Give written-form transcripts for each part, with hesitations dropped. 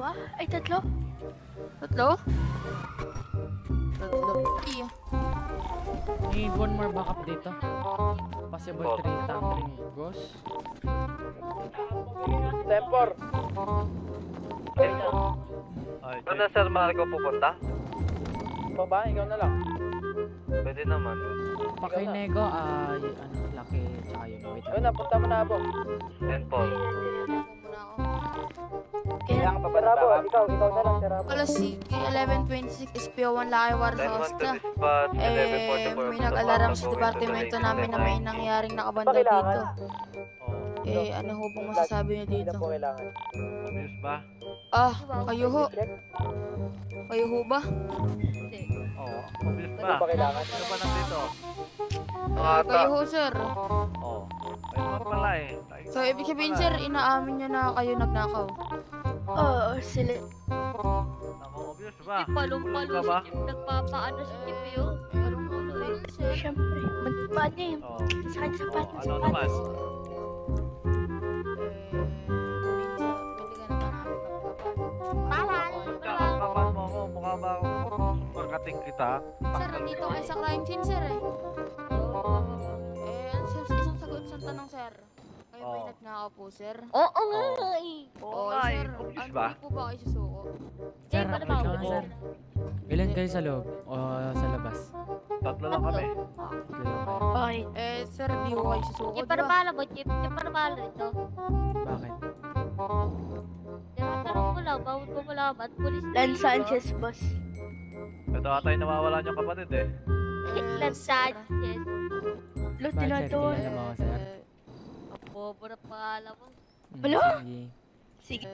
Dalawa? Ay, tatlo? Tatlo? Tatlo. Iya. Need one more backup dito. Possible 3 tumbling ghost. Tempor. Saan na Sir Marco pupunta? Baba, ikaw na lang. Pwede naman. Pakinego ay Lucky tsaka yun. Wait Ikaw lang. na, punta mo na Abo. Tempor. Kailangan pa ba na backup? Ikaw na lang, Sir Abo. Alas 11:26 SPO1 Lucky War 10-1 to Hosta. dispatch, 11-44. May nag-alarm sa departamento namin na may nangyaring nakabanda dito. Ano ho bang masasabi niyo Hindi dito? na po kailangan. Obvious ba? Kayo ho. Check. Kayo ho ba? Oo. Obvious Hindi ba? ba kailangan? Sino ba nandito? Kayo ho, sir. Oo. Ayun nga pala eh. So, ibig sabihin, sir, inaamin niyo na kayo nagnakaw. Oo, sila. Ako, obvious ba? Palong-palo Obvious ka ba? nagpapaano si Tipio. Palong-palo eh. Siyempre. Paano yun? Oo. Sakit sapatos. Ano naman? Kakakapan mo ako. Mukha ba ako makating kita? Sir, nandito kayo sa crime scene, sir eh. Sir, isang sagot sa tanong, sir. Kayo ba yung nagnakaw po, sir? Oo nga eh. Oo nga eh. Sir, Obvious ano ba? po ba kayo susuko? Sir, Eh, wait lang sir. Ilan kayo sa loob o sa labas? Tatlo lang kami. Dalawa kayo. Okay. Sir, di ko kayo susuko, Yung di ba? parabala mo, Chip. Yung parabala ito. Bakit? Tinatanong ko lang, bawal ko malaman. Pulis na Lan dito. Sanchez, boss. Ito ata yung nawawalan yung kapatid eh. Lan Sanchez. Lieutenant Bakit sir, Don. kilala mo ako sir? Ang bobo na pangalan mo. Hello? Sige. Sige.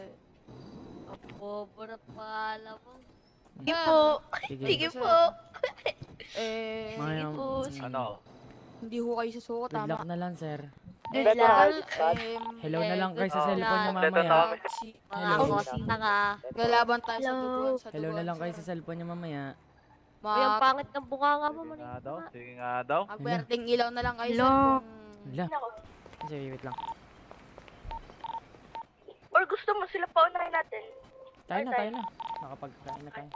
Ang bobo na pangalan mo. Sige po. Sige. Sige po. Mga po. Ano? Hindi ho kayo susuko, good luck tama? na lang sir. Better hard, bad. Hello na lang kayo sa Hello. cellphone niyo Better mamaya. Mga Hello. kosita ka. Galaban tayo sa Hello. duguan, sa Hello na duguan, lang kayo sir. sa cellphone niyo mamaya. Uy, ang pangit ng bunganga mo. Sige nga daw. Sige nga daw. Magberting ilaw na lang kayo, Hello. sir. Kung... Hala. Sige, wait lang. Or gusto mo sila paunahin natin? Tayo na. Nakapagkain na tayo.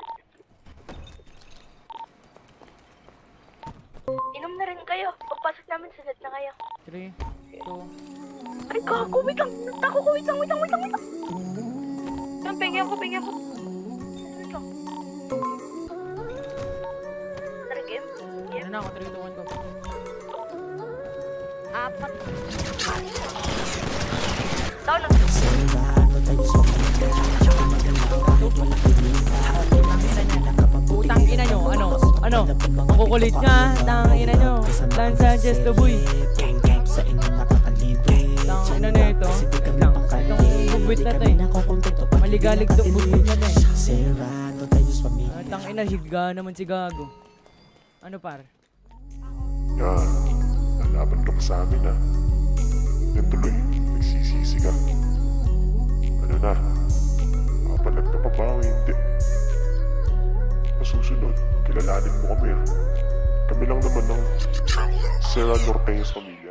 Inom na rin kayo. Pagpasok namin, sunod na kayo. 3, 2, Ay, gago, wait lang. Tako ko, wait lang. Pingyan ko. Wait lang. Tara, game. ano na ako, 3, 2, 1, go. Apat. Down na. Putang ina nyo, ano? Ang kukulit nga, tang ina nyo. Lan Sanchez to boy. Tang ina na ito. Itong bugwit na to eh. Maligalig itong bugwit na to eh. Tang ina, higa naman si Gago. Ano par? Yan, lalaban ka pa sa amin ha. Yan tuloy, nagsisisi ka. Ano na, mapalag ka pa ba o hindi? Masusunod, kilalanin mo kami ha. Kami lang naman ng Serra Norteños pamilya.